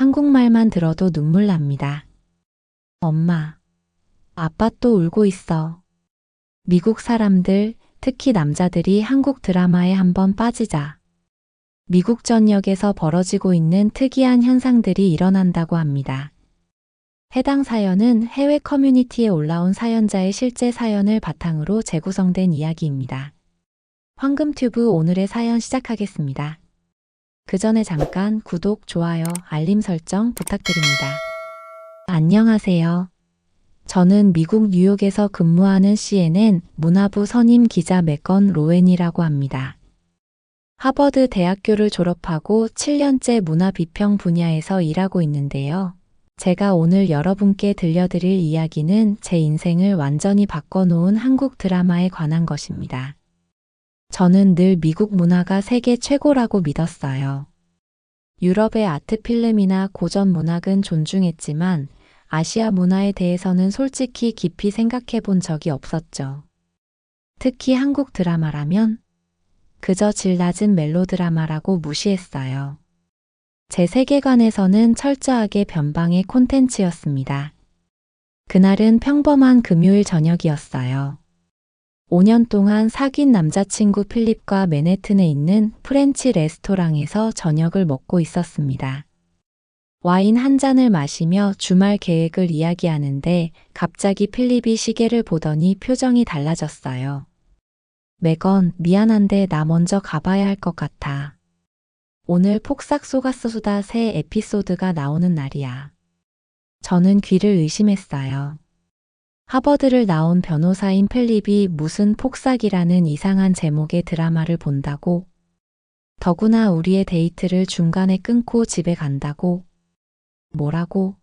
한국말만 들어도 눈물 납니다. 엄마, 아빠 또 울고 있어. 미국 사람들, 특히 남자들이 한국 드라마에 한번 빠지자 미국 전역에서 벌어지고 있는 특이한 현상들이 일어난다고 합니다. 해당 사연은 해외 커뮤니티에 올라온 사연자의 실제 사연을 바탕으로 재구성된 이야기입니다. 황금튜브 오늘의 사연 시작하겠습니다. 그 전에 잠깐 구독, 좋아요, 알림 설정 부탁드립니다. 안녕하세요. 저는 미국 뉴욕에서 근무하는 CNN 문화부 선임 기자 메건 로웬이라고 합니다. 하버드 대학교를 졸업하고 7년째 문화 비평 분야에서 일하고 있는데요. 제가 오늘 여러분께 들려드릴 이야기는 제 인생을 완전히 바꿔놓은 한국 드라마에 관한 것입니다. 저는 늘 미국 문화가 세계 최고라고 믿었어요. 유럽의 아트 필름이나 고전 문학은 존중했지만 아시아 문화에 대해서는 솔직히 깊이 생각해 본 적이 없었죠. 특히 한국 드라마라면 그저 질 낮은 멜로드라마라고 무시했어요. 제 세계관에서는 철저하게 변방의 콘텐츠였습니다. 그날은 평범한 금요일 저녁이었어요. 5년 동안 사귄 남자친구 필립과 맨해튼에 있는 프렌치 레스토랑에서 저녁을 먹고 있었습니다. 와인 한 잔을 마시며 주말 계획을 이야기하는데 갑자기 필립이 시계를 보더니 표정이 달라졌어요. 메건, 미안한데 나 먼저 가봐야 할 것 같아. 오늘 폭삭 속았수다 새 에피소드가 나오는 날이야. 저는 귀를 의심했어요. 하버드를 나온 변호사인 필립이 무슨 폭삭이라는 이상한 제목의 드라마를 본다고? 더구나 우리의 데이트를 중간에 끊고 집에 간다고? 뭐라고?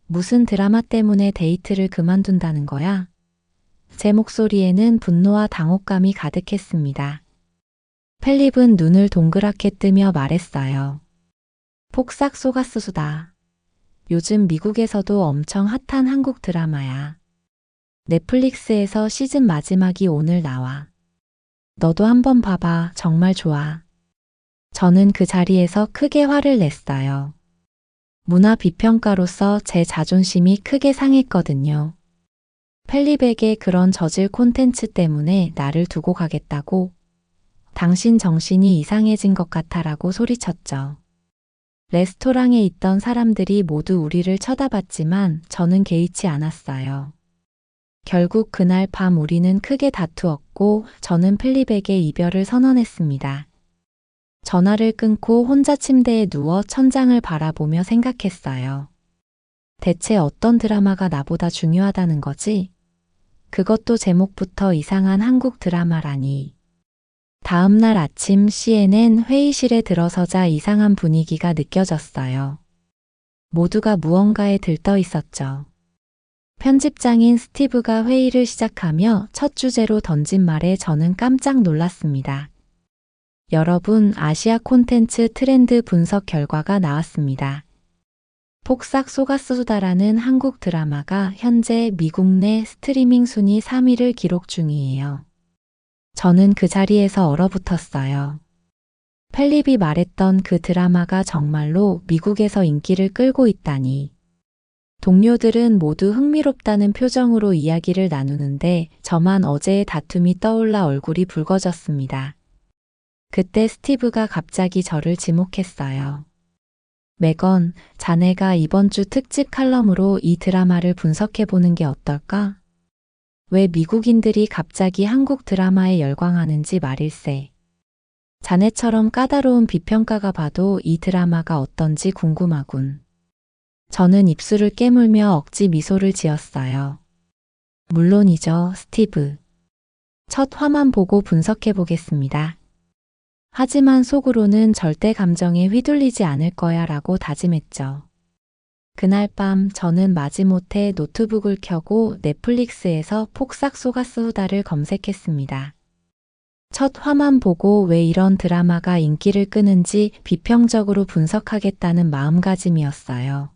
무슨 드라마 때문에 데이트를 그만둔다는 거야? 제 목소리에는 분노와 당혹감이 가득했습니다. 필립은 눈을 동그랗게 뜨며 말했어요. 폭삭 속았수다. 요즘 미국에서도 엄청 핫한 한국 드라마야. 넷플릭스에서 시즌 마지막이 오늘 나와. 너도 한번 봐봐. 정말 좋아. 저는 그 자리에서 크게 화를 냈어요. 문화 비평가로서 제 자존심이 크게 상했거든요. 필립에게 그런 저질 콘텐츠 때문에 나를 두고 가겠다고? 당신 정신이 이상해진 것 같아라고 소리쳤죠. 레스토랑에 있던 사람들이 모두 우리를 쳐다봤지만 저는 개의치 않았어요. 결국 그날 밤 우리는 크게 다투었고 저는 필립에게 이별을 선언했습니다. 전화를 끊고 혼자 침대에 누워 천장을 바라보며 생각했어요. 대체 어떤 드라마가 나보다 중요하다는 거지? 그것도 제목부터 이상한 한국 드라마라니. 다음 날 아침 CNN 회의실에 들어서자 이상한 분위기가 느껴졌어요. 모두가 무언가에 들떠 있었죠. 편집장인 스티브가 회의를 시작하며 첫 주제로 던진 말에 저는 깜짝 놀랐습니다. 여러분, 아시아 콘텐츠 트렌드 분석 결과가 나왔습니다. 폭삭 속았수다라는 한국 드라마가 현재 미국 내 스트리밍 순위 3위를 기록 중이에요. 저는 그 자리에서 얼어붙었어요. 필립이 말했던 그 드라마가 정말로 미국에서 인기를 끌고 있다니. 동료들은 모두 흥미롭다는 표정으로 이야기를 나누는데 저만 어제의 다툼이 떠올라 얼굴이 붉어졌습니다. 그때 스티브가 갑자기 저를 지목했어요. 메건, 자네가 이번 주 특집 칼럼으로 이 드라마를 분석해보는 게 어떨까? 왜 미국인들이 갑자기 한국 드라마에 열광하는지 말일세. 자네처럼 까다로운 비평가가 봐도 이 드라마가 어떤지 궁금하군. 저는 입술을 깨물며 억지 미소를 지었어요. 물론이죠, 스티브. 첫 화만 보고 분석해보겠습니다. 하지만 속으로는 절대 감정에 휘둘리지 않을 거야 라고 다짐했죠. 그날 밤 저는 마지못해 노트북을 켜고 넷플릭스에서 폭삭 속았수다를 검색했습니다. 첫 화만 보고 왜 이런 드라마가 인기를 끄는지 비평적으로 분석하겠다는 마음가짐이었어요.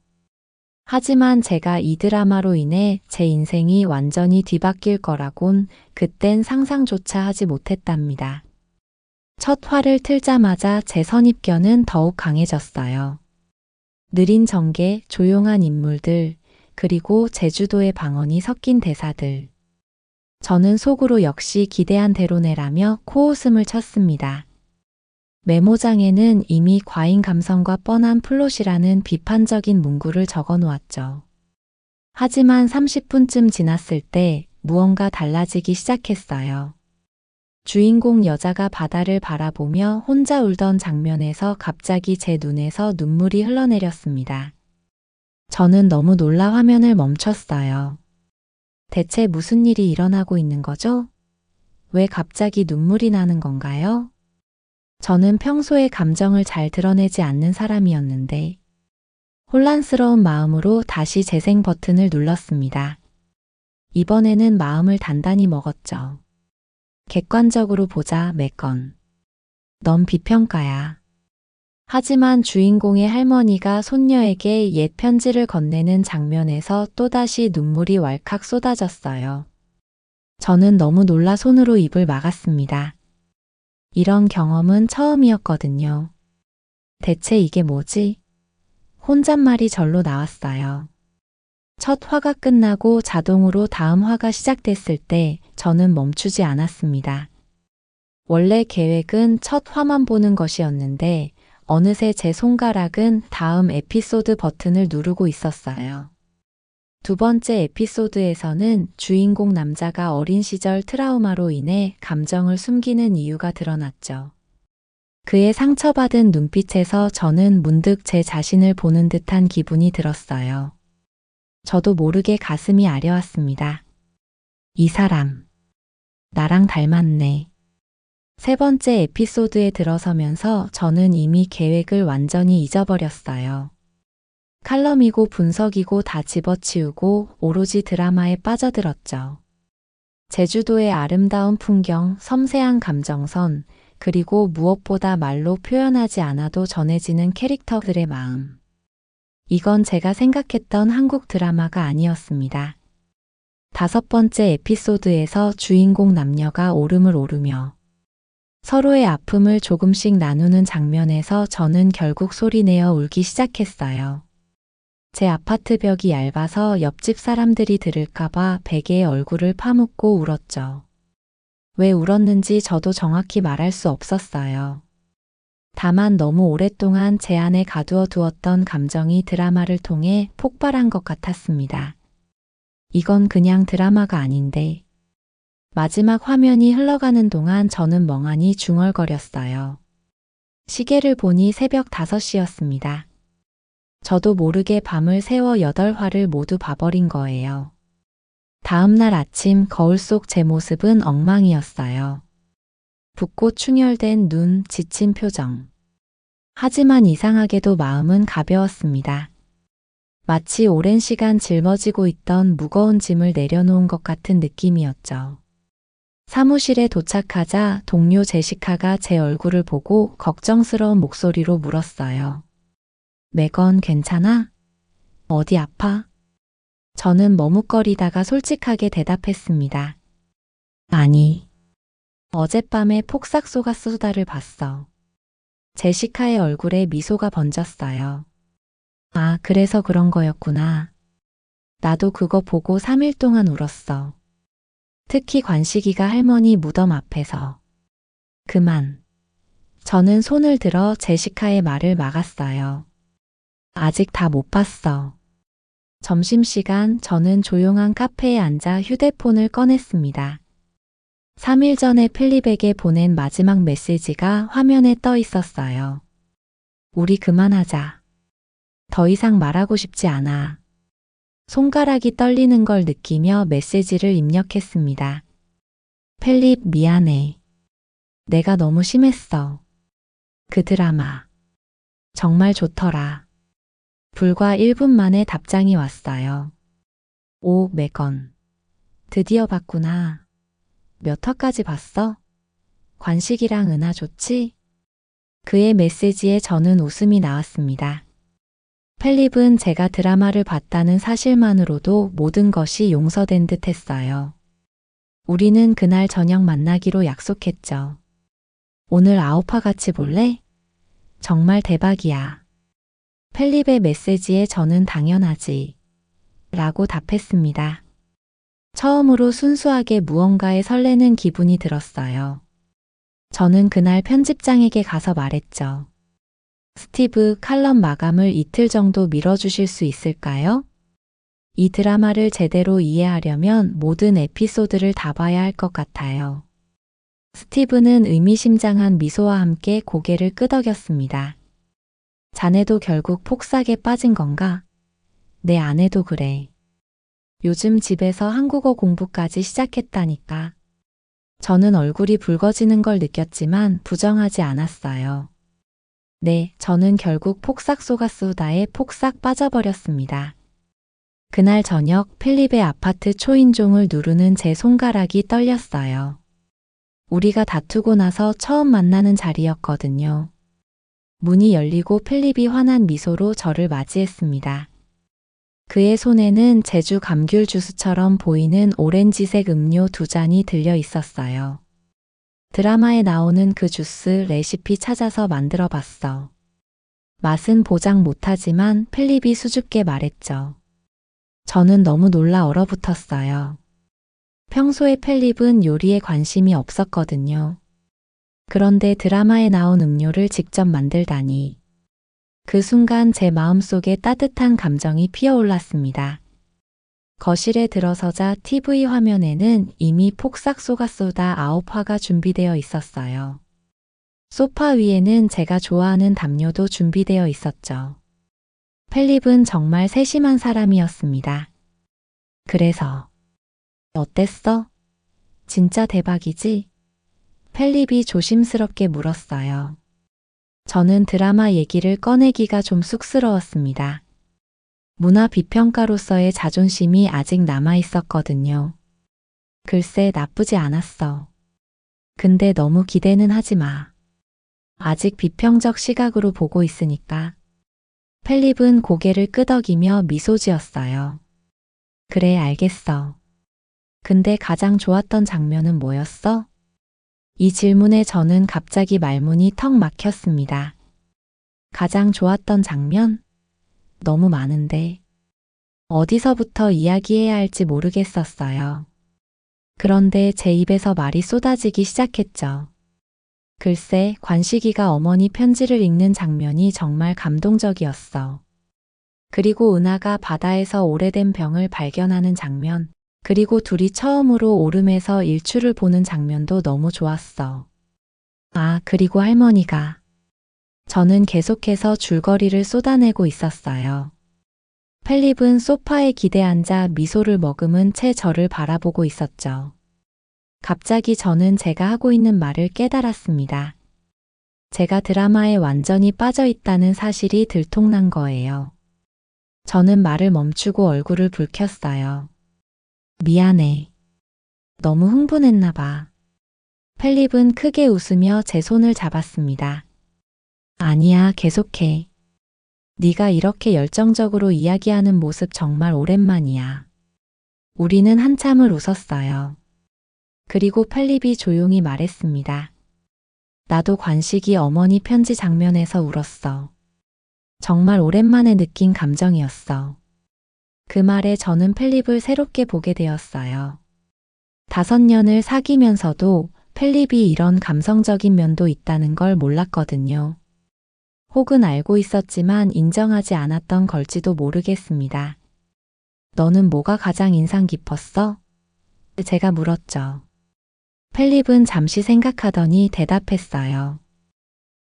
하지만 제가 이 드라마로 인해 제 인생이 완전히 뒤바뀔 거라곤 그땐 상상조차 하지 못했답니다. 첫 화를 틀자마자 제 선입견은 더욱 강해졌어요. 느린 전개, 조용한 인물들, 그리고 제주도의 방언이 섞인 대사들. 저는 속으로 역시 기대한 대로네라며 코웃음을 쳤습니다. 메모장에는 이미 과잉 감성과 뻔한 플롯이라는 비판적인 문구를 적어 놓았죠. 하지만 30분쯤 지났을 때 무언가 달라지기 시작했어요. 주인공 여자가 바다를 바라보며 혼자 울던 장면에서 갑자기 제 눈에서 눈물이 흘러내렸습니다. 저는 너무 놀라 화면을 멈췄어요. 대체 무슨 일이 일어나고 있는 거죠? 왜 갑자기 눈물이 나는 건가요? 저는 평소에 감정을 잘 드러내지 않는 사람이었는데 혼란스러운 마음으로 다시 재생 버튼을 눌렀습니다. 이번에는 마음을 단단히 먹었죠. 객관적으로 보자, 매건. 넌 비평가야. 하지만 주인공의 할머니가 손녀에게 옛 편지를 건네는 장면에서 또다시 눈물이 왈칵 쏟아졌어요. 저는 너무 놀라 손으로 입을 막았습니다. 이런 경험은 처음이었거든요. 대체 이게 뭐지? 혼잣말이 절로 나왔어요. 첫 화가 끝나고 자동으로 다음 화가 시작됐을 때 저는 멈추지 않았습니다. 원래 계획은 첫 화만 보는 것이었는데 어느새 제 손가락은 다음 에피소드 버튼을 누르고 있었어요. 두 번째 에피소드에서는 주인공 남자가 어린 시절 트라우마로 인해 감정을 숨기는 이유가 드러났죠. 그의 상처받은 눈빛에서 저는 문득 제 자신을 보는 듯한 기분이 들었어요. 저도 모르게 가슴이 아려왔습니다. 이 사람, 나랑 닮았네. 세 번째 에피소드에 들어서면서 저는 이미 계획을 완전히 잊어버렸어요. 칼럼이고 분석이고 다 집어치우고 오로지 드라마에 빠져들었죠. 제주도의 아름다운 풍경, 섬세한 감정선, 그리고 무엇보다 말로 표현하지 않아도 전해지는 캐릭터들의 마음. 이건 제가 생각했던 한국 드라마가 아니었습니다. 다섯 번째 에피소드에서 주인공 남녀가 오름을 오르며 서로의 아픔을 조금씩 나누는 장면에서 저는 결국 소리내어 울기 시작했어요. 제 아파트 벽이 얇아서 옆집 사람들이 들을까봐 베개에 얼굴을 파묻고 울었죠. 왜 울었는지 저도 정확히 말할 수 없었어요. 다만 너무 오랫동안 제 안에 가두어 두었던 감정이 드라마를 통해 폭발한 것 같았습니다. 이건 그냥 드라마가 아닌데. 마지막 화면이 흘러가는 동안 저는 멍하니 중얼거렸어요. 시계를 보니 새벽 5시였습니다. 저도 모르게 밤을 새워 8화를 모두 봐버린 거예요. 다음 날 아침 거울 속 제 모습은 엉망이었어요. 붓고 충혈된 눈, 지친 표정. 하지만 이상하게도 마음은 가벼웠습니다. 마치 오랜 시간 짊어지고 있던 무거운 짐을 내려놓은 것 같은 느낌이었죠. 사무실에 도착하자 동료 제시카가 제 얼굴을 보고 걱정스러운 목소리로 물었어요. 매건 괜찮아? 어디 아파? 저는 머뭇거리다가 솔직하게 대답했습니다. 아니. 어젯밤에 폭삭 소가수다를 봤어. 제시카의 얼굴에 미소가 번졌어요. 아, 그래서 그런 거였구나. 나도 그거 보고 3일 동안 울었어. 특히 관식이가 할머니 무덤 앞에서. 그만. 저는 손을 들어 제시카의 말을 막았어요. 아직 다 못 봤어. 점심시간 저는 조용한 카페에 앉아 휴대폰을 꺼냈습니다. 3일 전에 필립에게 보낸 마지막 메시지가 화면에 떠 있었어요. 우리 그만하자. 더 이상 말하고 싶지 않아. 손가락이 떨리는 걸 느끼며 메시지를 입력했습니다. 필립, 미안해. 내가 너무 심했어. 그 드라마. 정말 좋더라. 불과 1분 만에 답장이 왔어요. 오, 매건. 드디어 봤구나. 몇 화까지 봤어? 관식이랑 은하 좋지? 그의 메시지에 저는 웃음이 나왔습니다. 필립은 제가 드라마를 봤다는 사실만으로도 모든 것이 용서된 듯 했어요. 우리는 그날 저녁 만나기로 약속했죠. 오늘 9화 같이 볼래? 정말 대박이야. 펠립의 메시지에 저는 당연하지 라고 답했습니다. 처음으로 순수하게 무언가에 설레는 기분이 들었어요. 저는 그날 편집장에게 가서 말했죠. 스티브, 칼럼 마감을 이틀 정도 미뤄주실 수 있을까요? 이 드라마를 제대로 이해하려면 모든 에피소드를 다 봐야 할 것 같아요. 스티브는 의미심장한 미소와 함께 고개를 끄덕였습니다. 자네도 결국 폭삭에 빠진 건가? 내 아내도 그래. 요즘 집에서 한국어 공부까지 시작했다니까. 저는 얼굴이 붉어지는 걸 느꼈지만 부정하지 않았어요. 네, 저는 결국 폭삭 속았수다에 폭삭 빠져버렸습니다. 그날 저녁 필립의 아파트 초인종을 누르는 제 손가락이 떨렸어요. 우리가 다투고 나서 처음 만나는 자리였거든요. 문이 열리고 필립이 환한 미소로 저를 맞이했습니다. 그의 손에는 제주 감귤 주스처럼 보이는 오렌지색 음료 2잔이 들려 있었어요. 드라마에 나오는 그 주스 레시피 찾아서 만들어 봤어. 맛은 보장 못하지만 필립이 수줍게 말했죠. 저는 너무 놀라 얼어붙었어요. 평소에 필립은 요리에 관심이 없었거든요. 그런데 드라마에 나온 음료를 직접 만들다니. 그 순간 제 마음속에 따뜻한 감정이 피어올랐습니다. 거실에 들어서자 TV 화면에는 이미 폭삭 속았수다 9화가 준비되어 있었어요. 소파 위에는 제가 좋아하는 담요도 준비되어 있었죠. 필립은 정말 세심한 사람이었습니다. 그래서 어땠어? 진짜 대박이지? 필립이 조심스럽게 물었어요. 저는 드라마 얘기를 꺼내기가 좀 쑥스러웠습니다. 문화 비평가로서의 자존심이 아직 남아 있었거든요. 글쎄 나쁘지 않았어. 근데 너무 기대는 하지 마. 아직 비평적 시각으로 보고 있으니까. 필립은 고개를 끄덕이며 미소 지었어요. 그래 알겠어. 근데 가장 좋았던 장면은 뭐였어? 이 질문에 저는 갑자기 말문이 턱 막혔습니다. 가장 좋았던 장면? 너무 많은데. 어디서부터 이야기해야 할지 모르겠었어요. 그런데 제 입에서 말이 쏟아지기 시작했죠. 글쎄, 관식이가 어머니 편지를 읽는 장면이 정말 감동적이었어. 그리고 은하가 바다에서 오래된 병을 발견하는 장면, 그리고 둘이 처음으로 오름에서 일출을 보는 장면도 너무 좋았어. 아, 그리고 할머니가. 저는 계속해서 줄거리를 쏟아내고 있었어요. 필립은 소파에 기대 앉아 미소를 머금은 채 저를 바라보고 있었죠. 갑자기 저는 제가 하고 있는 말을 깨달았습니다. 제가 드라마에 완전히 빠져 있다는 사실이 들통난 거예요. 저는 말을 멈추고 얼굴을 붉혔어요. 미안해. 너무 흥분했나 봐. 필립은 크게 웃으며 제 손을 잡았습니다. 아니야, 계속해. 네가 이렇게 열정적으로 이야기하는 모습 정말 오랜만이야. 우리는 한참을 웃었어요. 그리고 필립이 조용히 말했습니다. 나도 관식이 어머니 편지 장면에서 울었어. 정말 오랜만에 느낀 감정이었어. 그 말에 저는 필립을 새롭게 보게 되었어요. 5년을 사귀면서도 필립이 이런 감성적인 면도 있다는 걸 몰랐거든요. 혹은 알고 있었지만 인정하지 않았던 걸지도 모르겠습니다. 너는 뭐가 가장 인상 깊었어? 제가 물었죠. 필립은 잠시 생각하더니 대답했어요.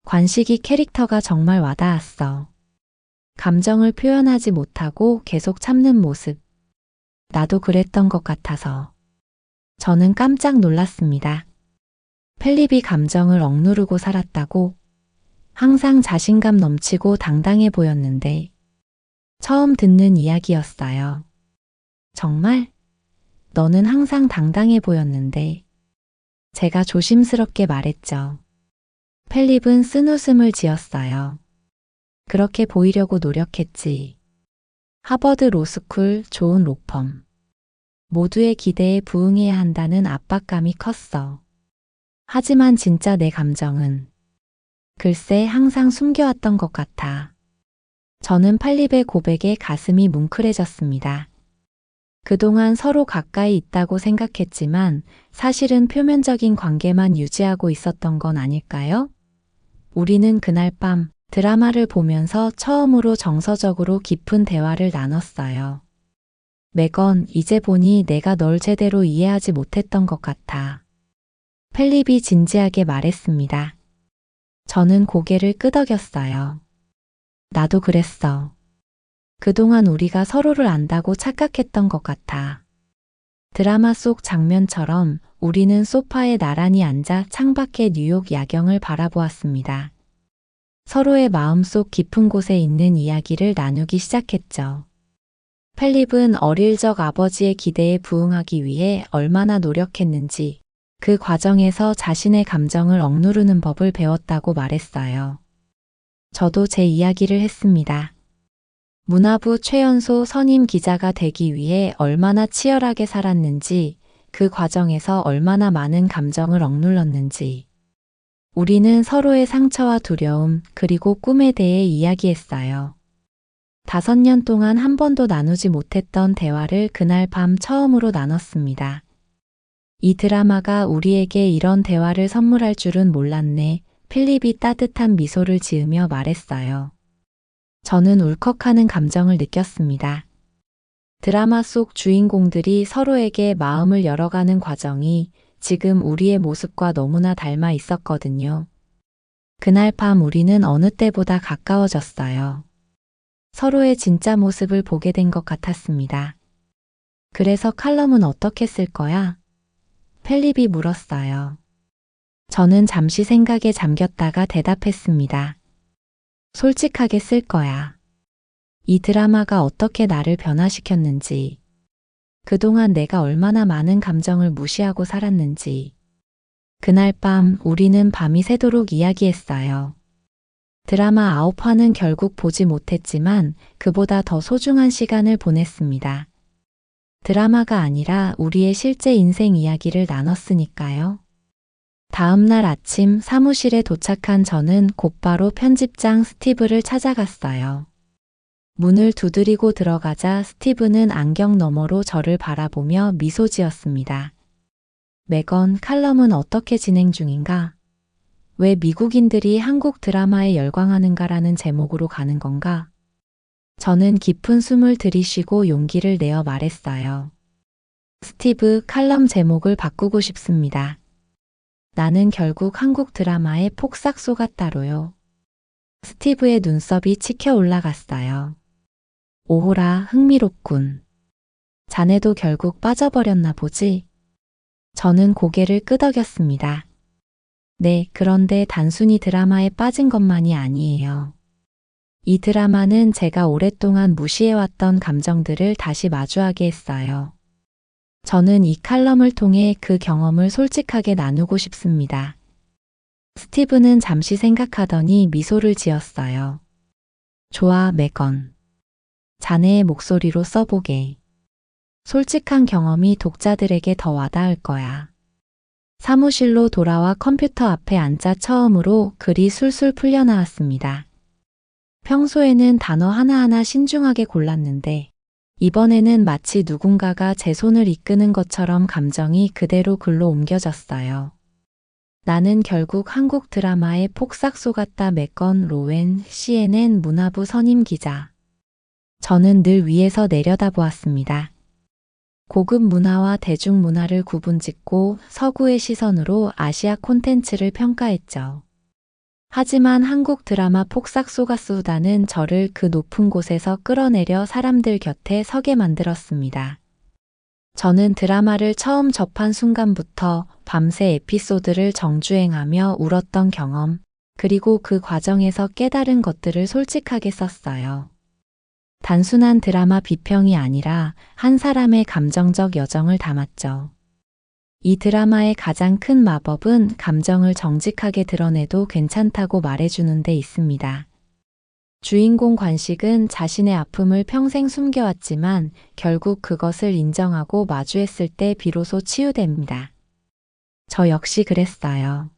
관식이 캐릭터가 정말 와닿았어. 감정을 표현하지 못하고 계속 참는 모습. 나도 그랬던 것 같아서. 저는 깜짝 놀랐습니다. 필립이 감정을 억누르고 살았다고? 항상 자신감 넘치고 당당해 보였는데 처음 듣는 이야기였어요. 정말? 너는 항상 당당해 보였는데 제가 조심스럽게 말했죠. 필립은 쓴웃음을 지었어요. 그렇게 보이려고 노력했지. 하버드 로스쿨, 좋은 로펌. 모두의 기대에 부응해야 한다는 압박감이 컸어. 하지만 진짜 내 감정은 글쎄 항상 숨겨왔던 것 같아. 저는 팔립의 고백에 가슴이 뭉클해졌습니다. 그동안 서로 가까이 있다고 생각했지만 사실은 표면적인 관계만 유지하고 있었던 건 아닐까요? 우리는 그날 밤 드라마를 보면서 처음으로 정서적으로 깊은 대화를 나눴어요. 매건, 이제 보니 내가 널 제대로 이해하지 못했던 것 같아. 펠립이 진지하게 말했습니다. 저는 고개를 끄덕였어요. 나도 그랬어. 그동안 우리가 서로를 안다고 착각했던 것 같아. 드라마 속 장면처럼 우리는 소파에 나란히 앉아 창밖의 뉴욕 야경을 바라보았습니다. 서로의 마음속 깊은 곳에 있는 이야기를 나누기 시작했죠. 펠립은 어릴 적 아버지의 기대에 부응하기 위해 얼마나 노력했는지, 그 과정에서 자신의 감정을 억누르는 법을 배웠다고 말했어요. 저도 제 이야기를 했습니다. 문화부 최연소 선임 기자가 되기 위해 얼마나 치열하게 살았는지, 그 과정에서 얼마나 많은 감정을 억눌렀는지. 우리는 서로의 상처와 두려움, 그리고 꿈에 대해 이야기했어요. 5년 동안 한 번도 나누지 못했던 대화를 그날 밤 처음으로 나눴습니다. 이 드라마가 우리에게 이런 대화를 선물할 줄은 몰랐네. 필립이 따뜻한 미소를 지으며 말했어요. 저는 울컥하는 감정을 느꼈습니다. 드라마 속 주인공들이 서로에게 마음을 열어가는 과정이 지금 우리의 모습과 너무나 닮아 있었거든요. 그날 밤 우리는 어느 때보다 가까워졌어요. 서로의 진짜 모습을 보게 된 것 같았습니다. 그래서 칼럼은 어떻게 쓸 거야? 펠립이 물었어요. 저는 잠시 생각에 잠겼다가 대답했습니다. 솔직하게 쓸 거야. 이 드라마가 어떻게 나를 변화시켰는지, 그동안 내가 얼마나 많은 감정을 무시하고 살았는지. 그날 밤 우리는 밤이 새도록 이야기했어요. 드라마 9화는 결국 보지 못했지만 그보다 더 소중한 시간을 보냈습니다. 드라마가 아니라 우리의 실제 인생 이야기를 나눴으니까요. 다음 날 아침 사무실에 도착한 저는 곧바로 편집장 스티브를 찾아갔어요. 문을 두드리고 들어가자 스티브는 안경 너머로 저를 바라보며 미소 지었습니다. 매건, 칼럼은 어떻게 진행 중인가? 왜 미국인들이 한국 드라마에 열광하는가라는 제목으로 가는 건가? 저는 깊은 숨을 들이쉬고 용기를 내어 말했어요. 스티브, 칼럼 제목을 바꾸고 싶습니다. 나는 결국 한국 드라마에 폭삭 속았다로요. 스티브의 눈썹이 치켜 올라갔어요. 오호라, 흥미롭군. 자네도 결국 빠져버렸나 보지? 저는 고개를 끄덕였습니다. 네, 그런데 단순히 드라마에 빠진 것만이 아니에요. 이 드라마는 제가 오랫동안 무시해왔던 감정들을 다시 마주하게 했어요. 저는 이 칼럼을 통해 그 경험을 솔직하게 나누고 싶습니다. 스티브는 잠시 생각하더니 미소를 지었어요. 좋아, 매건. 자네의 목소리로 써보게. 솔직한 경험이 독자들에게 더 와닿을 거야. 사무실로 돌아와 컴퓨터 앞에 앉자 처음으로 글이 술술 풀려나왔습니다. 평소에는 단어 하나하나 신중하게 골랐는데 이번에는 마치 누군가가 제 손을 이끄는 것처럼 감정이 그대로 글로 옮겨졌어요. 나는 결국 한국 드라마에 폭삭 속았다. 매건 로웬, CNN 문화부 선임 기자. 저는 늘 위에서 내려다보았습니다. 고급 문화와 대중문화를 구분짓고 서구의 시선으로 아시아 콘텐츠를 평가했죠. 하지만 한국 드라마 폭삭 속았수다는 저를 그 높은 곳에서 끌어내려 사람들 곁에 서게 만들었습니다. 저는 드라마를 처음 접한 순간부터 밤새 에피소드를 정주행하며 울었던 경험, 그리고 그 과정에서 깨달은 것들을 솔직하게 썼어요. 단순한 드라마 비평이 아니라 한 사람의 감정적 여정을 담았죠. 이 드라마의 가장 큰 마법은 감정을 정직하게 드러내도 괜찮다고 말해주는 데 있습니다. 주인공 관식은 자신의 아픔을 평생 숨겨왔지만 결국 그것을 인정하고 마주했을 때 비로소 치유됩니다. 저 역시 그랬어요.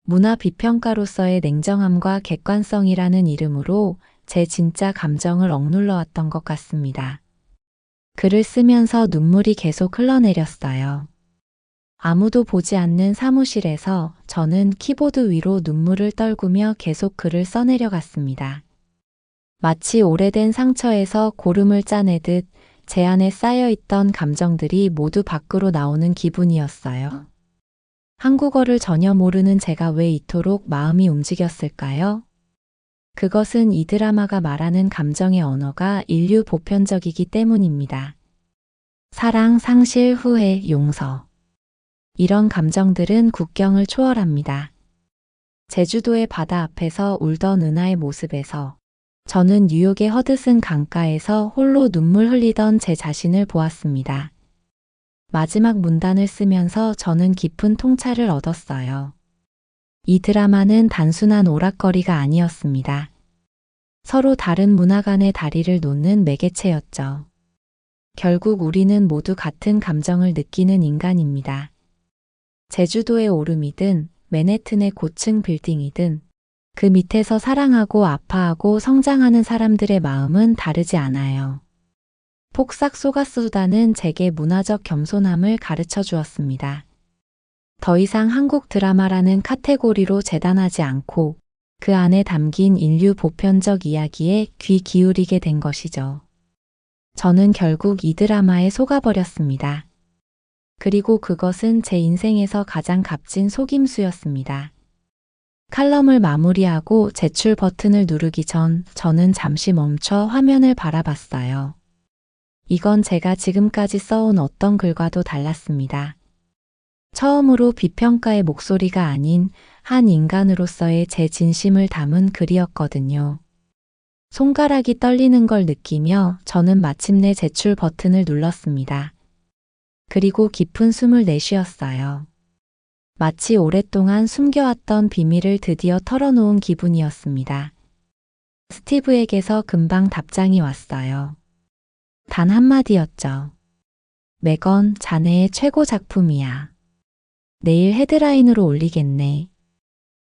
문화 비평가로서의 냉정함과 객관성이라는 이름으로 제 진짜 감정을 억눌러 왔던 것 같습니다. 글을 쓰면서 눈물이 계속 흘러내렸어요. 아무도 보지 않는 사무실에서 저는 키보드 위로 눈물을 떨구며 계속 글을 써내려갔습니다. 마치 오래된 상처에서 고름을 짜내듯 제 안에 쌓여있던 감정들이 모두 밖으로 나오는 기분이었어요. 한국어를 전혀 모르는 제가 왜 이토록 마음이 움직였을까요? 그것은 이 드라마가 말하는 감정의 언어가 인류 보편적이기 때문입니다. 사랑, 상실, 후회, 용서. 이런 감정들은 국경을 초월합니다. 제주도의 바다 앞에서 울던 은하의 모습에서 저는 뉴욕의 허드슨 강가에서 홀로 눈물 흘리던 제 자신을 보았습니다. 마지막 문단을 쓰면서 저는 깊은 통찰을 얻었어요. 이 드라마는 단순한 오락거리가 아니었습니다. 서로 다른 문화 간의 다리를 놓는 매개체였죠. 결국 우리는 모두 같은 감정을 느끼는 인간입니다. 제주도의 오름이든 맨해튼의 고층 빌딩이든 그 밑에서 사랑하고 아파하고 성장하는 사람들의 마음은 다르지 않아요. 폭삭 소가수다는 제게 문화적 겸손함을 가르쳐 주었습니다. 더 이상 한국 드라마라는 카테고리로 재단하지 않고 그 안에 담긴 인류 보편적 이야기에 귀 기울이게 된 것이죠. 저는 결국 이 드라마에 속아버렸습니다. 그리고 그것은 제 인생에서 가장 값진 속임수였습니다. 칼럼을 마무리하고 제출 버튼을 누르기 전 저는 잠시 멈춰 화면을 바라봤어요. 이건 제가 지금까지 써온 어떤 글과도 달랐습니다. 처음으로 비평가의 목소리가 아닌 한 인간으로서의 제 진심을 담은 글이었거든요. 손가락이 떨리는 걸 느끼며 저는 마침내 제출 버튼을 눌렀습니다. 그리고 깊은 숨을 내쉬었어요. 마치 오랫동안 숨겨왔던 비밀을 드디어 털어놓은 기분이었습니다. 스티브에게서 금방 답장이 왔어요. 단 한마디였죠. 메건, 자네의 최고 작품이야. 내일 헤드라인으로 올리겠네.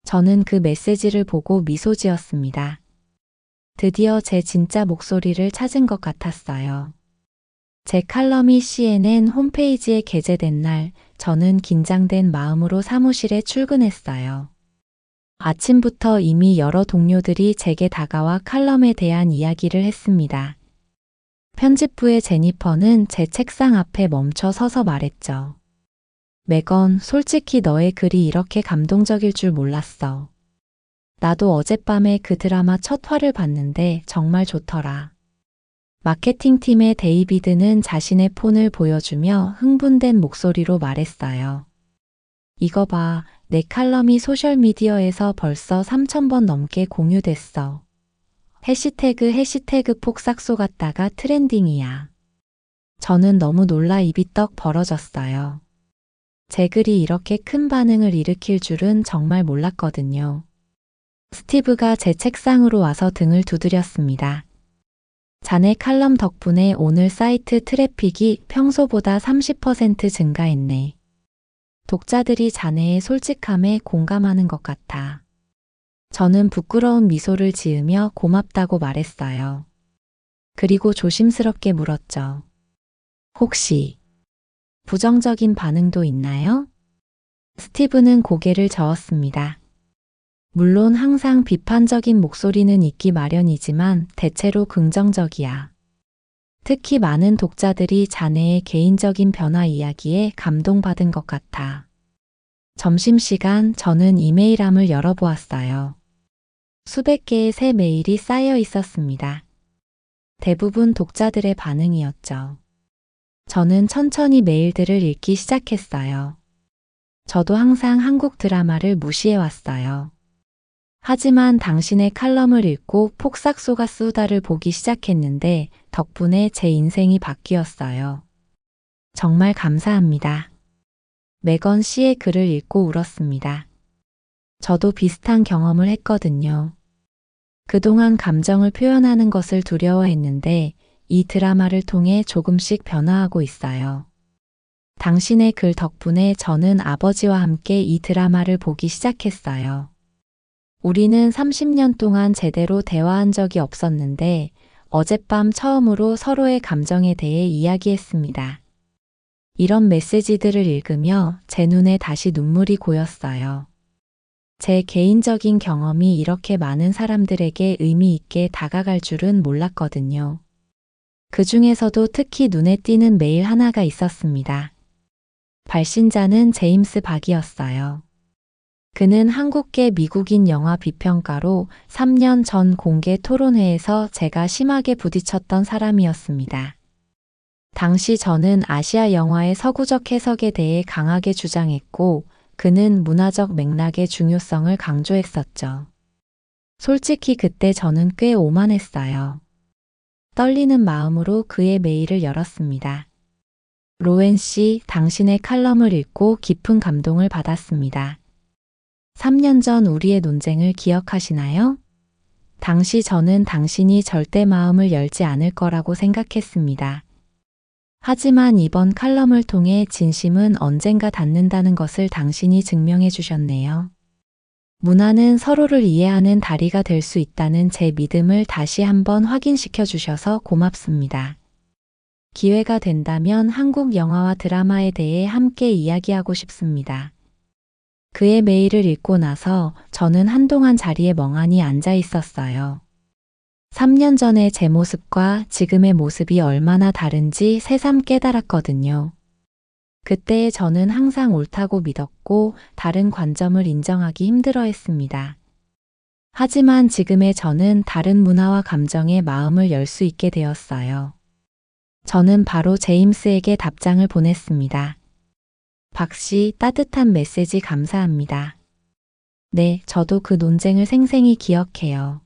저는 그 메시지를 보고 미소 지었습니다. 드디어 제 진짜 목소리를 찾은 것 같았어요. 제 칼럼이 CNN 홈페이지에 게재된 날, 저는 긴장된 마음으로 사무실에 출근했어요. 아침부터 이미 여러 동료들이 제게 다가와 칼럼에 대한 이야기를 했습니다. 편집부의 제니퍼는 제 책상 앞에 멈춰 서서 말했죠. 메건, 솔직히 너의 글이 이렇게 감동적일 줄 몰랐어. 나도 어젯밤에 그 드라마 첫 화를 봤는데 정말 좋더라. 마케팅팀의 데이비드는 자신의 폰을 보여주며 흥분된 목소리로 말했어요. 이거 봐, 내 칼럼이 소셜미디어에서 벌써 3,000번 넘게 공유됐어. 해시태그 폭삭 쏘갔다가 트렌딩이야. 저는 너무 놀라 입이 떡 벌어졌어요. 제 글이 이렇게 큰 반응을 일으킬 줄은 정말 몰랐거든요. 스티브가 제 책상으로 와서 등을 두드렸습니다. 자네 칼럼 덕분에 오늘 사이트 트래픽이 평소보다 30% 증가했네. 독자들이 자네의 솔직함에 공감하는 것 같아. 저는 부끄러운 미소를 지으며 고맙다고 말했어요. 그리고 조심스럽게 물었죠. 혹시 부정적인 반응도 있나요? 스티브는 고개를 저었습니다. 물론 항상 비판적인 목소리는 있기 마련이지만 대체로 긍정적이야. 특히 많은 독자들이 자네의 개인적인 변화 이야기에 감동받은 것 같아. 점심시간 저는 이메일함을 열어보았어요. 수백 개의 새 메일이 쌓여 있었습니다. 대부분 독자들의 반응이었죠. 저는 천천히 메일들을 읽기 시작했어요. 저도 항상 한국 드라마를 무시해왔어요. 하지만 당신의 칼럼을 읽고 폭삭 소가수다를 보기 시작했는데 덕분에 제 인생이 바뀌었어요. 정말 감사합니다. 메건 씨의 글을 읽고 울었습니다. 저도 비슷한 경험을 했거든요. 그동안 감정을 표현하는 것을 두려워했는데 이 드라마를 통해 조금씩 변화하고 있어요. 당신의 글 덕분에 저는 아버지와 함께 이 드라마를 보기 시작했어요. 우리는 30년 동안 제대로 대화한 적이 없었는데 어젯밤 처음으로 서로의 감정에 대해 이야기했습니다. 이런 메시지들을 읽으며 제 눈에 다시 눈물이 고였어요. 제 개인적인 경험이 이렇게 많은 사람들에게 의미 있게 다가갈 줄은 몰랐거든요. 그 중에서도 특히 눈에 띄는 메일 하나가 있었습니다. 발신자는 제임스 박이었어요. 그는 한국계 미국인 영화 비평가로 3년 전 공개 토론회에서 제가 심하게 부딪혔던 사람이었습니다. 당시 저는 아시아 영화의 서구적 해석에 대해 강하게 주장했고, 그는 문화적 맥락의 중요성을 강조했었죠. 솔직히 그때 저는 꽤 오만했어요. 떨리는 마음으로 그의 메일을 열었습니다. 로엔 씨, 당신의 칼럼을 읽고 깊은 감동을 받았습니다. 3년 전 우리의 논쟁을 기억하시나요? 당시 저는 당신이 절대 마음을 열지 않을 거라고 생각했습니다. 하지만 이번 칼럼을 통해 진심은 언젠가 닿는다는 것을 당신이 증명해 주셨네요. 문화는 서로를 이해하는 다리가 될 수 있다는 제 믿음을 다시 한번 확인시켜 주셔서 고맙습니다. 기회가 된다면 한국 영화와 드라마에 대해 함께 이야기하고 싶습니다. 그의 메일을 읽고 나서 저는 한동안 자리에 멍하니 앉아 있었어요. 3년 전의 제 모습과 지금의 모습이 얼마나 다른지 새삼 깨달았거든요. 그때의 저는 항상 옳다고 믿었고 다른 관점을 인정하기 힘들어했습니다. 하지만 지금의 저는 다른 문화와 감정에 마음을 열 수 있게 되었어요. 저는 바로 제임스에게 답장을 보냈습니다. 박 씨, 따뜻한 메시지 감사합니다. 네, 저도 그 논쟁을 생생히 기억해요.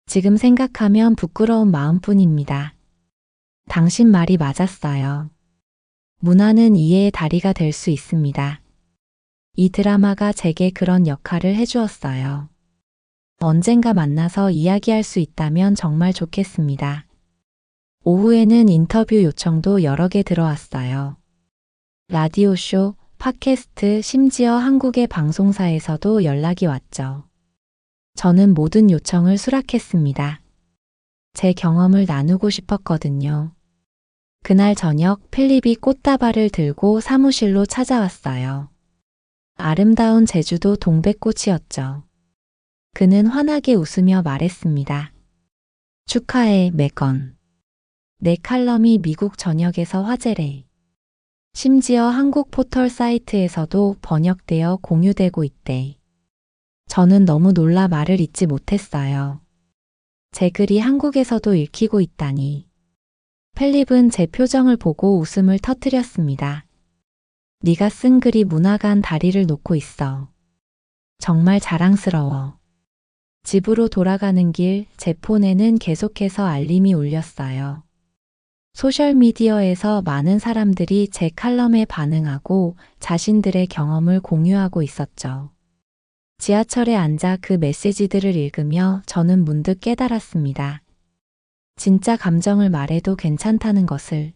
지금 생각하면 부끄러운 마음뿐입니다. 당신 말이 맞았어요. 문화는 이해의 다리가 될 수 있습니다. 이 드라마가 제게 그런 역할을 해주었어요. 언젠가 만나서 이야기할 수 있다면 정말 좋겠습니다. 오후에는 인터뷰 요청도 여러 개 들어왔어요. 라디오쇼, 팟캐스트, 심지어 한국의 방송사에서도 연락이 왔죠. 저는 모든 요청을 수락했습니다. 제 경험을 나누고 싶었거든요. 그날 저녁 필립이 꽃다발을 들고 사무실로 찾아왔어요. 아름다운 제주도 동백꽃이었죠. 그는 환하게 웃으며 말했습니다. 축하해, 메건. 내 칼럼이 미국 전역에서 화제래. 심지어 한국 포털 사이트에서도 번역되어 공유되고 있대. 저는 너무 놀라 말을 잇지 못했어요. 제 글이 한국에서도 읽히고 있다니. 필립은 제 표정을 보고 웃음을 터뜨렸습니다. 네가 쓴 글이 문화간 다리를 놓고 있어. 정말 자랑스러워. 집으로 돌아가는 길, 제 폰에는 계속해서 알림이 울렸어요. 소셜미디어에서 많은 사람들이 제 칼럼에 반응하고 자신들의 경험을 공유하고 있었죠. 지하철에 앉아 그 메시지들을 읽으며 저는 문득 깨달았습니다. 진짜 감정을 말해도 괜찮다는 것을.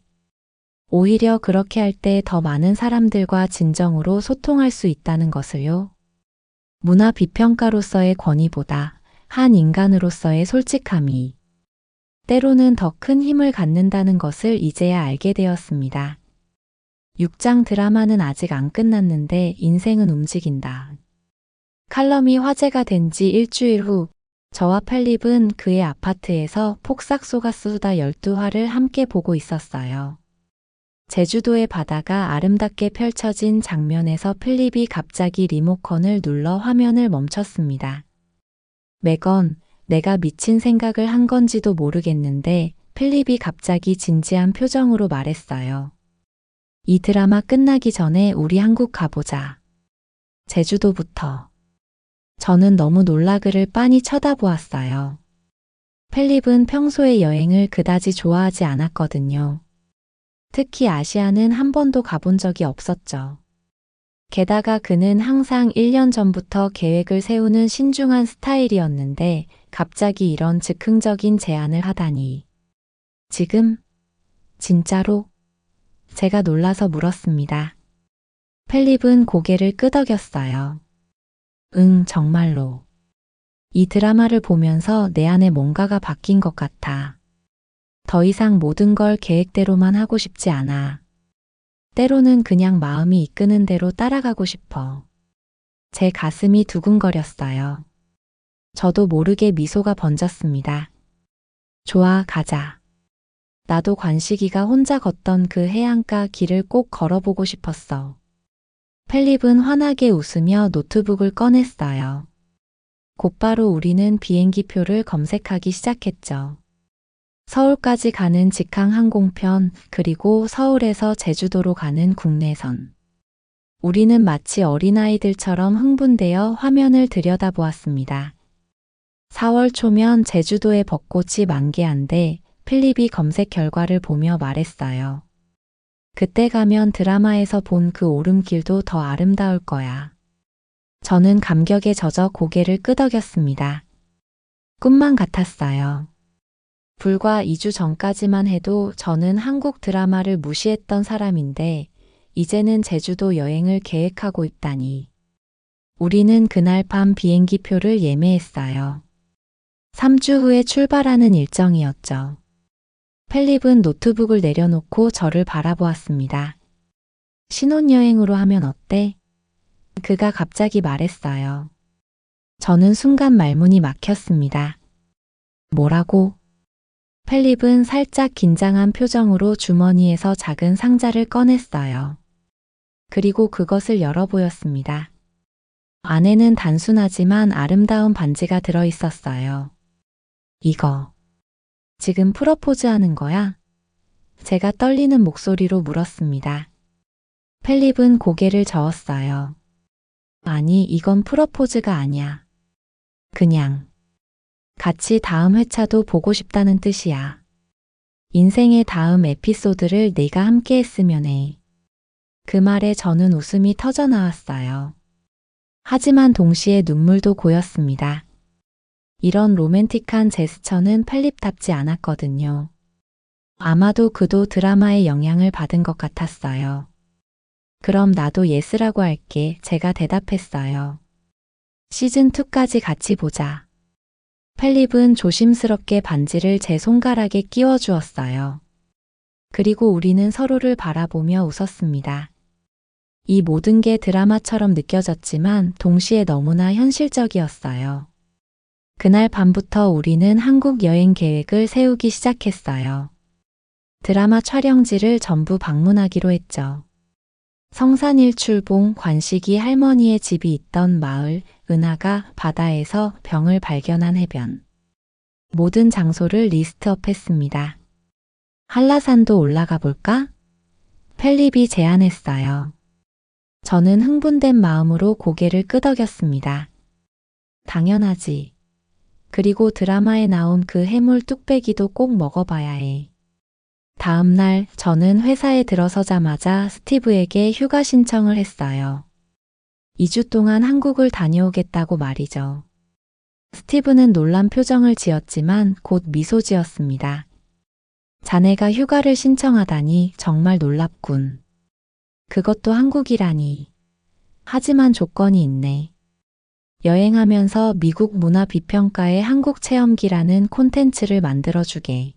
오히려 그렇게 할 때 더 많은 사람들과 진정으로 소통할 수 있다는 것을요. 문화 비평가로서의 권위보다 한 인간으로서의 솔직함이 때로는 더 큰 힘을 갖는다는 것을 이제야 알게 되었습니다. 6장 드라마는 아직 안 끝났는데 인생은 움직인다. 칼럼이 화제가 된 지 일주일 후 저와 필립은 그의 아파트에서 폭삭 쏟아 12화를 함께 보고 있었어요. 제주도의 바다가 아름답게 펼쳐진 장면에서 필립이 갑자기 리모컨을 눌러 화면을 멈췄습니다. 메건, 내가 미친 생각을 한 건지도 모르겠는데 필립이 갑자기 진지한 표정으로 말했어요. 이 드라마 끝나기 전에 우리 한국 가보자. 제주도부터. 저는 너무 놀라 그를 빤히 쳐다보았어요. 필립은 평소에 여행을 그다지 좋아하지 않았거든요. 특히 아시아는 한 번도 가본 적이 없었죠. 게다가 그는 항상 1년 전부터 계획을 세우는 신중한 스타일이었는데 갑자기 이런 즉흥적인 제안을 하다니. 지금? 진짜로? 제가 놀라서 물었습니다. 필립은 고개를 끄덕였어요. 응, 정말로. 이 드라마를 보면서 내 안에 뭔가가 바뀐 것 같아. 더 이상 모든 걸 계획대로만 하고 싶지 않아. 때로는 그냥 마음이 이끄는 대로 따라가고 싶어. 제 가슴이 두근거렸어요. 저도 모르게 미소가 번졌습니다. 좋아, 가자. 나도 관식이가 혼자 걷던 그 해안가 길을 꼭 걸어보고 싶었어. 펠립은 환하게 웃으며 노트북을 꺼냈어요. 곧바로 우리는 비행기표를 검색하기 시작했죠. 서울까지 가는 직항 항공편, 그리고 서울에서 제주도로 가는 국내선. 우리는 마치 어린아이들처럼 흥분되어 화면을 들여다보았습니다. 4월 초면 제주도의 벚꽃이 만개한데 필립이 검색 결과를 보며 말했어요. 그때 가면 드라마에서 본 그 오름길도 더 아름다울 거야. 저는 감격에 젖어 고개를 끄덕였습니다. 꿈만 같았어요. 불과 2주 전까지만 해도 저는 한국 드라마를 무시했던 사람인데 이제는 제주도 여행을 계획하고 있다니. 우리는 그날 밤 비행기표를 예매했어요. 3주 후에 출발하는 일정이었죠. 펠립은 노트북을 내려놓고 저를 바라보았습니다. 신혼여행으로 하면 어때? 그가 갑자기 말했어요. 저는 순간 말문이 막혔습니다. 뭐라고? 펠립은 살짝 긴장한 표정으로 주머니에서 작은 상자를 꺼냈어요. 그리고 그것을 열어 보였습니다. 안에는 단순하지만 아름다운 반지가 들어 있었어요. 이거, 지금 프러포즈 하는 거야? 제가 떨리는 목소리로 물었습니다. 펠립은 고개를 저었어요. 아니, 이건 프러포즈가 아니야. 그냥 같이 다음 회차도 보고 싶다는 뜻이야. 인생의 다음 에피소드를 내가 함께 했으면 해. 그 말에 저는 웃음이 터져 나왔어요. 하지만 동시에 눈물도 고였습니다. 이런 로맨틱한 제스처는 펠립답지 않았거든요. 아마도 그도 드라마의 영향을 받은 것 같았어요. 그럼 나도 예스라고 할게. 제가 대답했어요. 시즌2까지 같이 보자. 펠립은 조심스럽게 반지를 제 손가락에 끼워 주었어요. 그리고 우리는 서로를 바라보며 웃었습니다. 이 모든 게 드라마처럼 느껴졌지만 동시에 너무나 현실적이었어요. 그날 밤부터 우리는 한국 여행 계획을 세우기 시작했어요. 드라마 촬영지를 전부 방문하기로 했죠. 성산일출봉, 관식이 할머니의 집이 있던 마을, 은하가 바다에서 병을 발견한 해변. 모든 장소를 리스트업했습니다. 한라산도 올라가 볼까? 펠립이 제안했어요. 저는 흥분된 마음으로 고개를 끄덕였습니다. 당연하지. 그리고 드라마에 나온 그 해물 뚝배기도 꼭 먹어봐야 해. 다음 날 저는 회사에 들어서자마자 스티브에게 휴가 신청을 했어요. 2주 동안 한국을 다녀오겠다고 말이죠. 스티브는 놀란 표정을 지었지만 곧 미소 지었습니다. 자네가 휴가를 신청하다니 정말 놀랍군. 그것도 한국이라니. 하지만 조건이 있네. 여행하면서 미국 문화 비평가의 한국 체험기라는 콘텐츠를 만들어주게.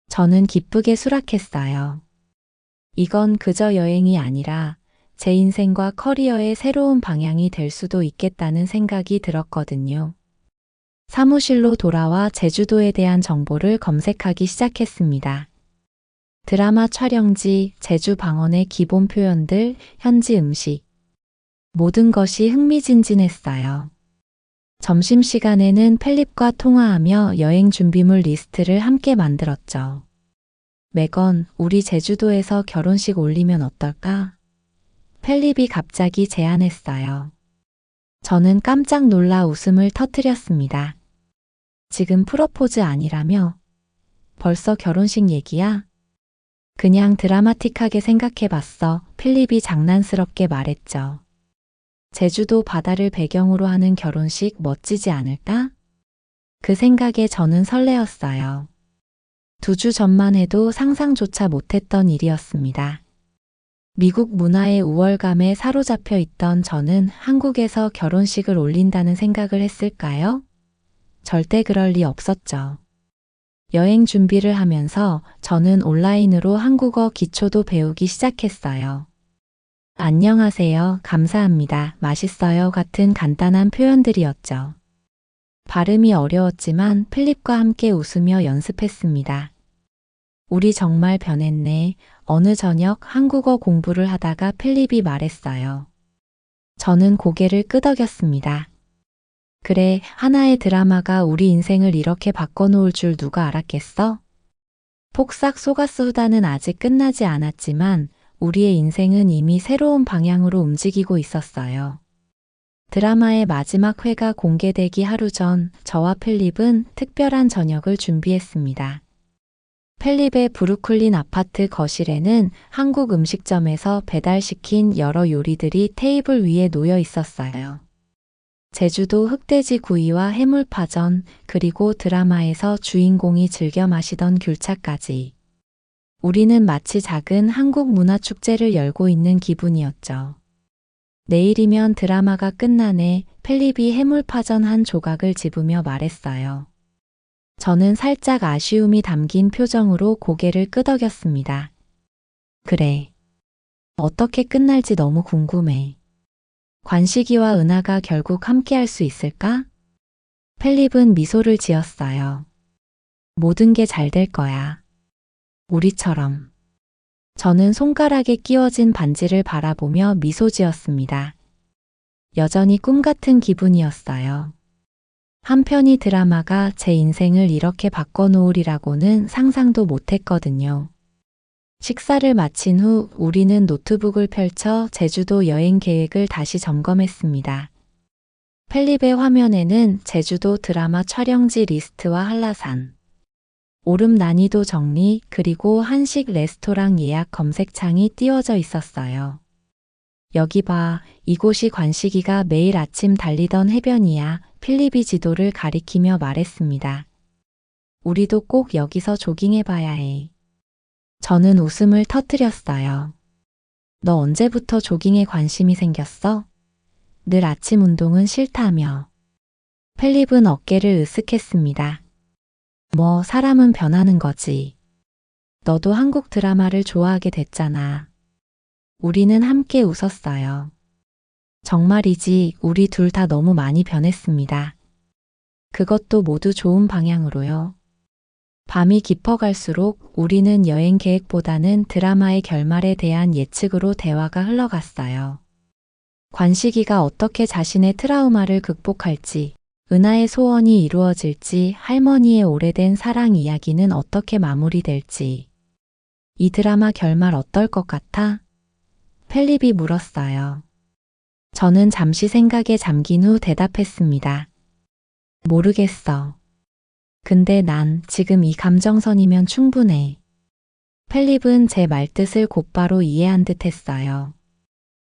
저는 기쁘게 수락했어요. 이건 그저 여행이 아니라 제 인생과 커리어의 새로운 방향이 될 수도 있겠다는 생각이 들었거든요. 사무실로 돌아와 제주도에 대한 정보를 검색하기 시작했습니다. 드라마 촬영지, 제주 방언의 기본 표현들, 현지 음식. 모든 것이 흥미진진했어요. 점심시간에는 펠립과 통화하며 여행 준비물 리스트를 함께 만들었죠. 매건 우리 제주도에서 결혼식 올리면 어떨까? 펠립이 갑자기 제안했어요. 저는 깜짝 놀라 웃음을 터뜨렸습니다. 지금 프러포즈 아니라며? 벌써 결혼식 얘기야? 그냥 드라마틱하게 생각해봤어. 필립이 장난스럽게 말했죠. 제주도 바다를 배경으로 하는 결혼식 멋지지 않을까? 그 생각에 저는 설레었어요. 2주 전만 해도 상상조차 못했던 일이었습니다. 미국 문화의 우월감에 사로잡혀 있던 저는 한국에서 결혼식을 올린다는 생각을 했을까요? 절대 그럴 리 없었죠. 여행 준비를 하면서 저는 온라인으로 한국어 기초도 배우기 시작했어요. 안녕하세요, 감사합니다, 맛있어요 같은 간단한 표현들이었죠. 발음이 어려웠지만 필립과 함께 웃으며 연습했습니다. 우리 정말 변했네. 어느 저녁 한국어 공부를 하다가 필립이 말했어요. 저는 고개를 끄덕였습니다. 그래, 하나의 드라마가 우리 인생을 이렇게 바꿔놓을 줄 누가 알았겠어? 폭삭 속았어 후다는 아직 끝나지 않았지만 우리의 인생은 이미 새로운 방향으로 움직이고 있었어요. 드라마의 마지막 회가 공개되기 하루 전 저와 필립은 특별한 저녁을 준비했습니다. 필립의 브루클린 아파트 거실에는 한국 음식점에서 배달시킨 여러 요리들이 테이블 위에 놓여 있었어요. 제주도 흑돼지 구이와 해물파전, 그리고 드라마에서 주인공이 즐겨 마시던 귤차까지. 우리는 마치 작은 한국 문화축제를 열고 있는 기분이었죠. 내일이면 드라마가 끝나네. 필립이 해물파전 한 조각을 집으며 말했어요. 저는 살짝 아쉬움이 담긴 표정으로 고개를 끄덕였습니다. 그래. 어떻게 끝날지 너무 궁금해. 관식이와 은하가 결국 함께할 수 있을까? 필립은 미소를 지었어요. 모든 게 잘 될 거야. 우리처럼. 저는 손가락에 끼워진 반지를 바라보며 미소 지었습니다. 여전히 꿈 같은 기분이었어요. 한편 이 드라마가 제 인생을 이렇게 바꿔놓으리라고는 상상도 못했거든요. 식사를 마친 후 우리는 노트북을 펼쳐 제주도 여행 계획을 다시 점검했습니다. 필립의 화면에는 제주도 드라마 촬영지 리스트와 한라산, 오름 난이도 정리, 그리고 한식 레스토랑 예약 검색창이 띄워져 있었어요. 여기 봐, 이곳이 관식이가 매일 아침 달리던 해변이야. 필립이 지도를 가리키며 말했습니다. 우리도 꼭 여기서 조깅해봐야 해. 저는 웃음을 터뜨렸어요. 너 언제부터 조깅에 관심이 생겼어? 늘 아침 운동은 싫다며. 필립은 어깨를 으쓱했습니다. 뭐 사람은 변하는 거지. 너도 한국 드라마를 좋아하게 됐잖아. 우리는 함께 웃었어요. 정말이지, 우리 둘 다 너무 많이 변했습니다. 그것도 모두 좋은 방향으로요. 밤이 깊어갈수록 우리는 여행 계획보다는 드라마의 결말에 대한 예측으로 대화가 흘러갔어요. 관식이가 어떻게 자신의 트라우마를 극복할지, 은하의 소원이 이루어질지, 할머니의 오래된 사랑 이야기는 어떻게 마무리될지. 이 드라마 결말 어떨 것 같아? 필립이 물었어요. 저는 잠시 생각에 잠긴 후 대답했습니다. 모르겠어. 근데 난 지금 이 감정선이면 충분해. 필립은 제 말뜻을 곧바로 이해한 듯 했어요.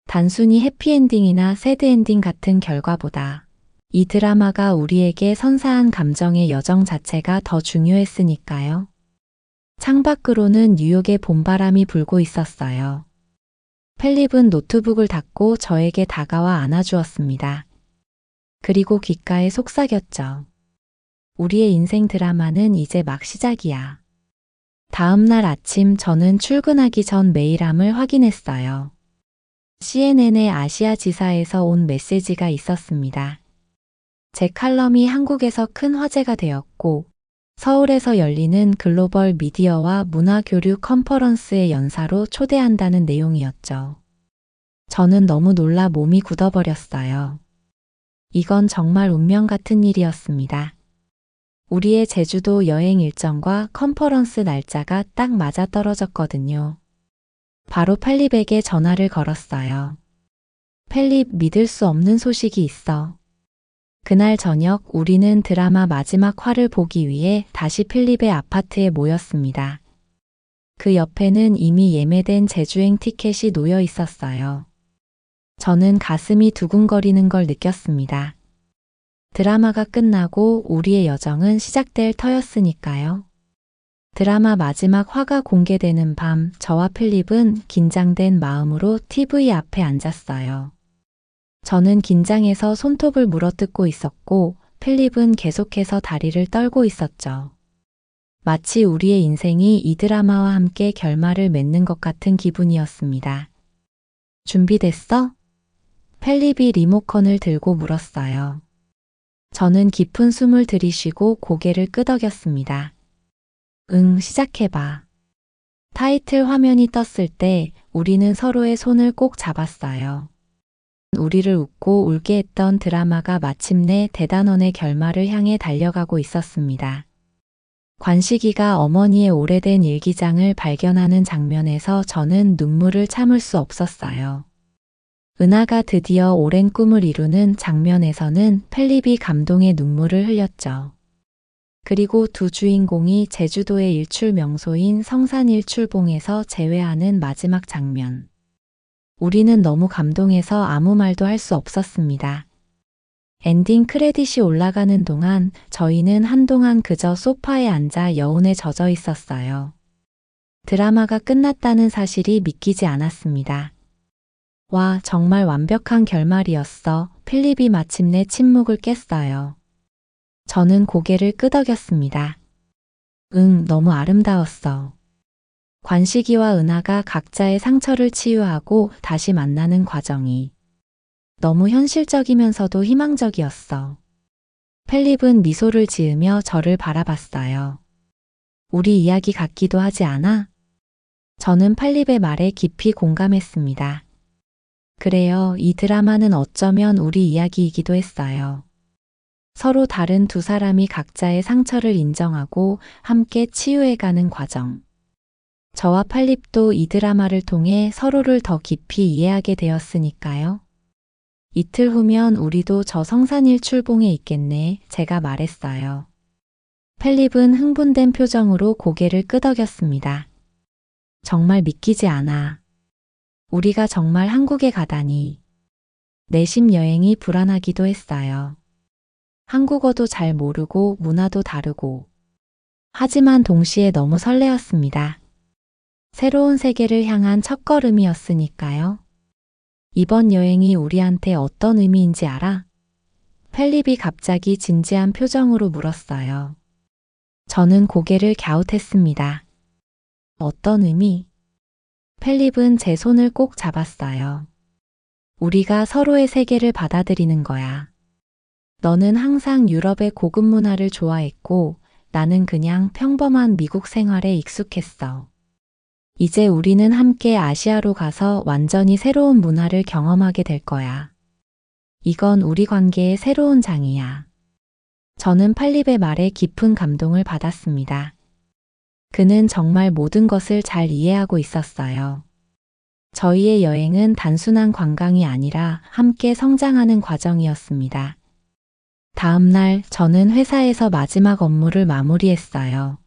단순히 해피엔딩이나 새드엔딩 같은 결과보다 이 드라마가 우리에게 선사한 감정의 여정 자체가 더 중요했으니까요. 창밖으로는 뉴욕의 봄바람이 불고 있었어요. 필립은 노트북을 닫고 저에게 다가와 안아주었습니다. 그리고 귓가에 속삭였죠. 우리의 인생 드라마는 이제 막 시작이야. 다음 날 아침 저는 출근하기 전 메일함을 확인했어요. CNN의 아시아 지사에서 온 메시지가 있었습니다. 제 칼럼이 한국에서 큰 화제가 되었고, 서울에서 열리는 글로벌 미디어와 문화교류 컨퍼런스의 연사로 초대한다는 내용이었죠. 저는 너무 놀라 몸이 굳어버렸어요. 이건 정말 운명 같은 일이었습니다. 우리의 제주도 여행 일정과 컨퍼런스 날짜가 딱 맞아떨어졌거든요. 바로 필립에게 전화를 걸었어요. 필립, 믿을 수 없는 소식이 있어. 그날 저녁 우리는 드라마 마지막 화를 보기 위해 다시 필립의 아파트에 모였습니다. 그 옆에는 이미 예매된 제주행 티켓이 놓여 있었어요. 저는 가슴이 두근거리는 걸 느꼈습니다. 드라마가 끝나고 우리의 여정은 시작될 터였으니까요. 드라마 마지막 화가 공개되는 밤, 저와 필립은 긴장된 마음으로 TV 앞에 앉았어요. 저는 긴장해서 손톱을 물어뜯고 있었고, 필립은 계속해서 다리를 떨고 있었죠. 마치 우리의 인생이 이 드라마와 함께 결말을 맺는 것 같은 기분이었습니다. 준비됐어? 필립이 리모컨을 들고 물었어요. 저는 깊은 숨을 들이쉬고 고개를 끄덕였습니다. 응, 시작해봐. 타이틀 화면이 떴을 때 우리는 서로의 손을 꼭 잡았어요. 우리를 웃고 울게 했던 드라마가 마침내 대단원의 결말을 향해 달려가고 있었습니다. 관식이가 어머니의 오래된 일기장을 발견하는 장면에서 저는 눈물을 참을 수 없었어요. 은하가 드디어 오랜 꿈을 이루는 장면에서는 필립이 감동의 눈물을 흘렸죠. 그리고 두 주인공이 제주도의 일출 명소인 성산일출봉에서 재회하는 마지막 장면. 우리는 너무 감동해서 아무 말도 할 수 없었습니다. 엔딩 크레딧이 올라가는 동안 저희는 한동안 그저 소파에 앉아 여운에 젖어 있었어요. 드라마가 끝났다는 사실이 믿기지 않았습니다. 와, 정말 완벽한 결말이었어. 필립이 마침내 침묵을 깼어요. 저는 고개를 끄덕였습니다. 응, 너무 아름다웠어. 관식이와 은하가 각자의 상처를 치유하고 다시 만나는 과정이 너무 현실적이면서도 희망적이었어. 필립은 미소를 지으며 저를 바라봤어요. 우리 이야기 같기도 하지 않아? 저는 필립의 말에 깊이 공감했습니다. 그래요, 이 드라마는 어쩌면 우리 이야기이기도 했어요. 서로 다른 두 사람이 각자의 상처를 인정하고 함께 치유해가는 과정. 저와 필립도 이 드라마를 통해 서로를 더 깊이 이해하게 되었으니까요. 이틀 후면 우리도 저 성산일출봉에 있겠네, 제가 말했어요. 필립은 흥분된 표정으로 고개를 끄덕였습니다. 정말 믿기지 않아. 우리가 정말 한국에 가다니. 내심 여행이 불안하기도 했어요. 한국어도 잘 모르고 문화도 다르고. 하지만 동시에 너무 설레었습니다. 새로운 세계를 향한 첫걸음이었으니까요. 이번 여행이 우리한테 어떤 의미인지 알아? 필립이 갑자기 진지한 표정으로 물었어요. 저는 고개를 갸웃했습니다. 어떤 의미? 필립은 제 손을 꼭 잡았어요. 우리가 서로의 세계를 받아들이는 거야. 너는 항상 유럽의 고급 문화를 좋아했고 나는 그냥 평범한 미국 생활에 익숙했어. 이제 우리는 함께 아시아로 가서 완전히 새로운 문화를 경험하게 될 거야. 이건 우리 관계의 새로운 장이야. 저는 필립의 말에 깊은 감동을 받았습니다. 그는 정말 모든 것을 잘 이해하고 있었어요. 저희의 여행은 단순한 관광이 아니라 함께 성장하는 과정이었습니다. 다음 날 저는 회사에서 마지막 업무를 마무리했어요.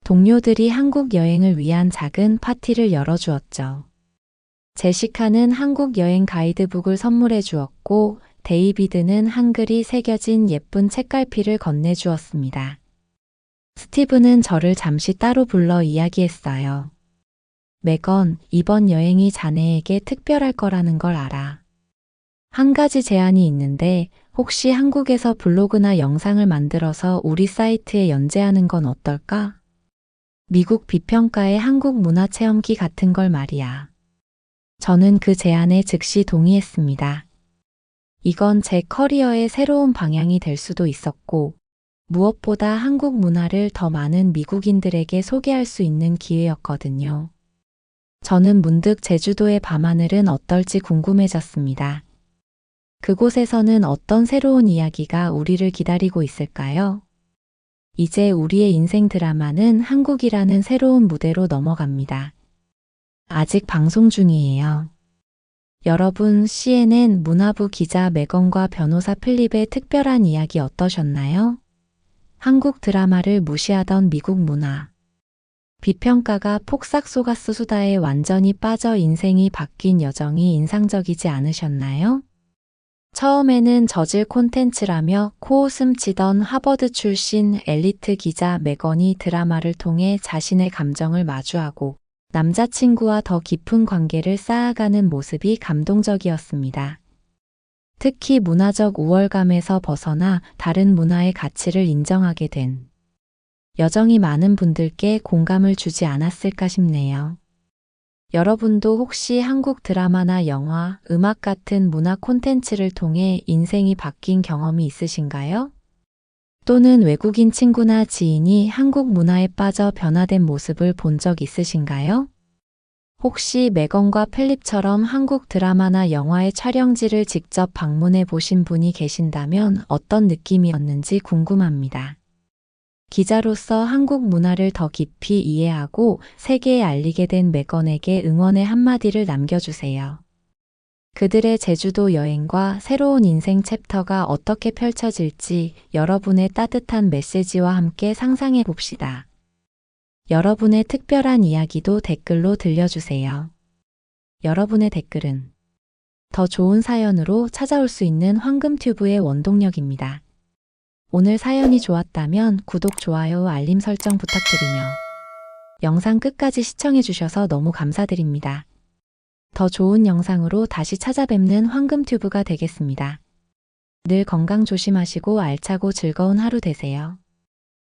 동료들이 한국 여행을 위한 작은 파티를 열어주었죠. 제시카는 한국 여행 가이드북을 선물해 주었고 데이비드는 한글이 새겨진 예쁜 책갈피를 건네주었습니다. 스티브는 저를 잠시 따로 불러 이야기했어요. 메건, 이번 여행이 자네에게 특별할 거라는 걸 알아. 한 가지 제안이 있는데 혹시 한국에서 블로그나 영상을 만들어서 우리 사이트에 연재하는 건 어떨까? 미국 비평가의 한국 문화 체험기 같은 걸 말이야. 저는 그 제안에 즉시 동의했습니다. 이건 제 커리어의 새로운 방향이 될 수도 있었고, 무엇보다 한국 문화를 더 많은 미국인들에게 소개할 수 있는 기회였거든요. 저는 문득 제주도의 밤하늘은 어떨지 궁금해졌습니다. 그곳에서는 어떤 새로운 이야기가 우리를 기다리고 있을까요? 이제 우리의 인생 드라마는 한국이라는 새로운 무대로 넘어갑니다. 아직 방송 중이에요. 여러분, CNN 문화부 기자 메건과 변호사 필립의 특별한 이야기 어떠셨나요? 한국 드라마를 무시하던 미국 문화. 비평가가 폭삭 속았수 수다에 완전히 빠져 인생이 바뀐 여정이 인상적이지 않으셨나요? 처음에는 저질 콘텐츠라며 코웃음 치던 하버드 출신 엘리트 기자 메건이 드라마를 통해 자신의 감정을 마주하고 남자친구와 더 깊은 관계를 쌓아가는 모습이 감동적이었습니다. 특히 문화적 우월감에서 벗어나 다른 문화의 가치를 인정하게 된 여정이 많은 분들께 공감을 주지 않았을까 싶네요. 여러분도 혹시 한국 드라마나 영화, 음악 같은 문화 콘텐츠를 통해 인생이 바뀐 경험이 있으신가요? 또는 외국인 친구나 지인이 한국 문화에 빠져 변화된 모습을 본 적 있으신가요? 혹시 메건과 필립처럼 한국 드라마나 영화의 촬영지를 직접 방문해 보신 분이 계신다면 어떤 느낌이었는지 궁금합니다. 기자로서 한국 문화를 더 깊이 이해하고 세계에 알리게 된 메건에게 응원의 한마디를 남겨주세요. 그들의 제주도 여행과 새로운 인생 챕터가 어떻게 펼쳐질지 여러분의 따뜻한 메시지와 함께 상상해 봅시다. 여러분의 특별한 이야기도 댓글로 들려주세요. 여러분의 댓글은 더 좋은 사연으로 찾아올 수 있는 황금튜브의 원동력입니다. 오늘 사연이 좋았다면 구독, 좋아요, 알림 설정 부탁드리며 영상 끝까지 시청해 주셔서 너무 감사드립니다. 더 좋은 영상으로 다시 찾아뵙는 황금튜브가 되겠습니다. 늘 건강 조심하시고 알차고 즐거운 하루 되세요.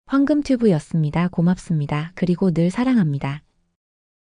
황금튜브였습니다. 고맙습니다. 그리고 늘 사랑합니다.